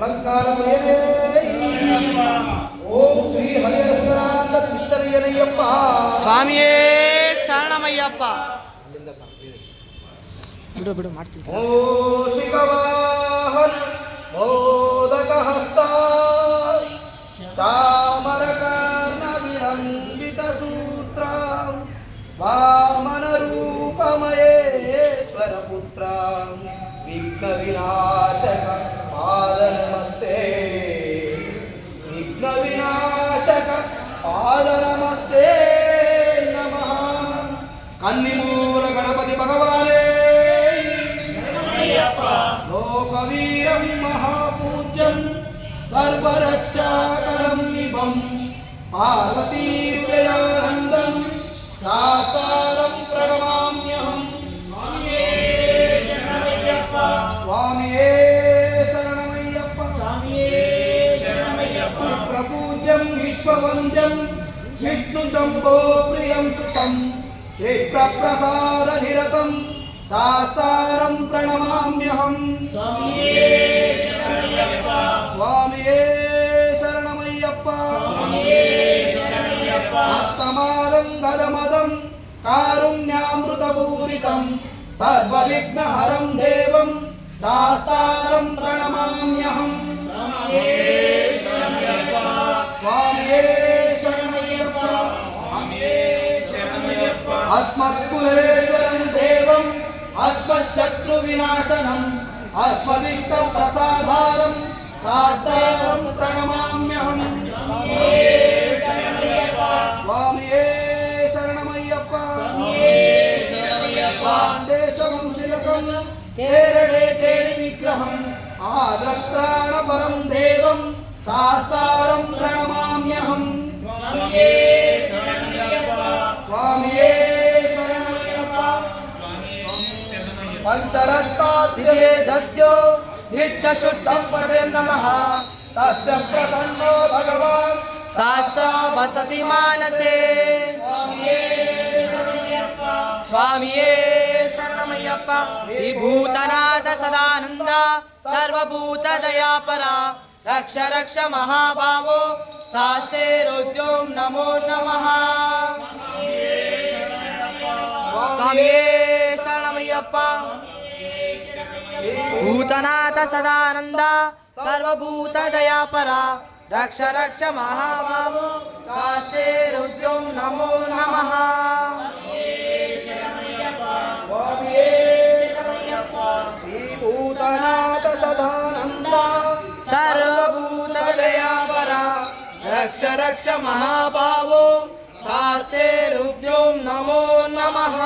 ಅಲಂಕಾರಮಯನೇ ಓಂ ಶ್ರೀ ಹರಿಹರಸುಂದರಾನಂದ ಚಿತ್ತರಿಯನಯ್ಯಪ್ಪ ಸ್ವಾಮಿಯೇ ಶರಣಮಯ್ಯಪ್ಪ. ಬಿಡು ಬಿಡು ಮಾಡ್ತೀನಿ. ಓ ಶಿಖವಾಹನ ಮೋದಕ ಹಸ್ತ ಚಾಮರಕರ್ಣ ವಿಲಂಬಿತ ಸೂತ್ರ ವಾಮನ ರೂಪ ಮಹೇಶ್ವರ ಪುತ್ರ ವಿಘ್ನ ವಿನಾಶಕ ಪಾದ ನಮಸ್ತೆ ವಿಘ್ನ ವಿನಾಶಕ ಪಾದ ನಮಸ್ತೆ ನಮಃ. ಕನ್ನಿಮೂಲ ಗಣಪತಿ ಭಗವಾನೇ ಲೋಕವೀರಂ ಮಹಾಪೂಜ್ಯಂ ಸರ್ವರಕ್ಷಾಕರಂ ವಿಭಂ ಪಾರ್ವತೀ ಹೃದಯಾನಂದಂ ಶಾಸ್ತಾರಂ ಪ್ರಣಮಾಮ್ಯಹಂ. ಸ್ವಾಮಿಯೇ ಶರಣಮಯ್ಯಪ್ಪ ಪ್ರಪೂಜ್ಯಂ ವಿಶ್ವವಂದ್ಯಂ ವಿಷ್ಣು ಶಂಭೋ ಪ್ರಿಯಂ ಸುತಂ ಕ್ಷೇತ್ರಪ್ರಸಾದ ನಿರತಂ ಶಾಸ್ತಾರಂ ಪ್ರಣಮಾಮ್ಯಹಂ. ಸ್ವಾಮಿಯೇ ಶರಣಮಯ್ಯಪ್ಪ ಭಕ್ತಮಾದಂ ಗದಮದಂ ಕಾರುಣ್ಯಾಮೃತಪೂರಿತಂ ಸರ್ವವಿಘ್ನಹರಂ ದೇವಂ ಶಾಸ್ತಾರಂ ಪ್ರಣಮಾಮ್ಯಹಂ. ಸ್ವಾಮಿಯೇ ಶರಣಮಯ್ಯಪ್ಪ ಅಸ್ಮತ್ಕುಲೇಶ್ವರಂ ದೇವಂ ಅಸ್ಮಶತ್ರು ವಿನಾಶನಂ ಅಸ್ಮದಿಷ್ಟ ಪ್ರಸಾದಾರಂ ಶಾಸ್ತಾರಂ ಪ್ರಣಮಾಮ್ಯಹಂ. ಸ್ವಾಮಿಯೇ ಶರಣಮಯ್ಯಪ್ಪ ಪಾಂಡೇಶವಂಶಿಲಕಂ ಕೇರಳೆ ಕೇಳಿ ವಿಗ್ರಹಂ ಆದ್ರತ್ರಾಣ ಪರಂ ದೇವಂ ಶಾಸ್ತಾರಂ ಪ್ರಣಮಾಮ್ಯಹಂ. ಸ್ವಾಮಿಯೇ ಶರಣಮಯ್ಯಪ್ಪ ಪಂಚರತ್ನಾದ್ವೇದಸ್ಯ ನಿತ್ಯಶುದ್ಧಂ ಪದೇ ನಮಃ ತಸ್ಯ ಪ್ರಸನ್ನೋ ಭಗವಾನ್ ಶಾಸ್ತ್ರ ವಸತಿ ಮಾನಸೇ. ಸ್ವಾಮಿಯೇ ಶರಣಮಯ್ಯಪ್ಪ ವಿಭೂತನಾಥ ಸದಾನಂದ ಸರ್ವಭೂತ ದಯಾಪರ ರಕ್ಷ ರಕ್ಷ ಮಹಾಭಾವೋ ಶಾಸ್ತ್ರೇರುದ್ಯೋಂ ನಮೋ ನಮಃ. ಸ್ವಾಮಿಯೇ ಶರಣಮಯ್ಯಪ್ಪ ಭೂತನಾಥ ಸದಾನಂದ ಸರ್ವಭೂತ ದಯಾಪರ ರಕ್ಷ ರಕ್ಷ ಮಹಾಭಾವೋ ಶಾಸ್ತ್ರೇರುದ್ಯೋಂ ನಮೋ ನಮಃ. ಭೂತನಾಥ ಸದಾನಂದ ಸರ್ವಭೂತ ದಯಾಪರ ರಕ್ಷ ರಕ್ಷ ಮಹಾಭಾವೋ ಶಾಸ್ತ್ರೇರುದ್ಯೋಂ ನಮೋ ನಮಃ.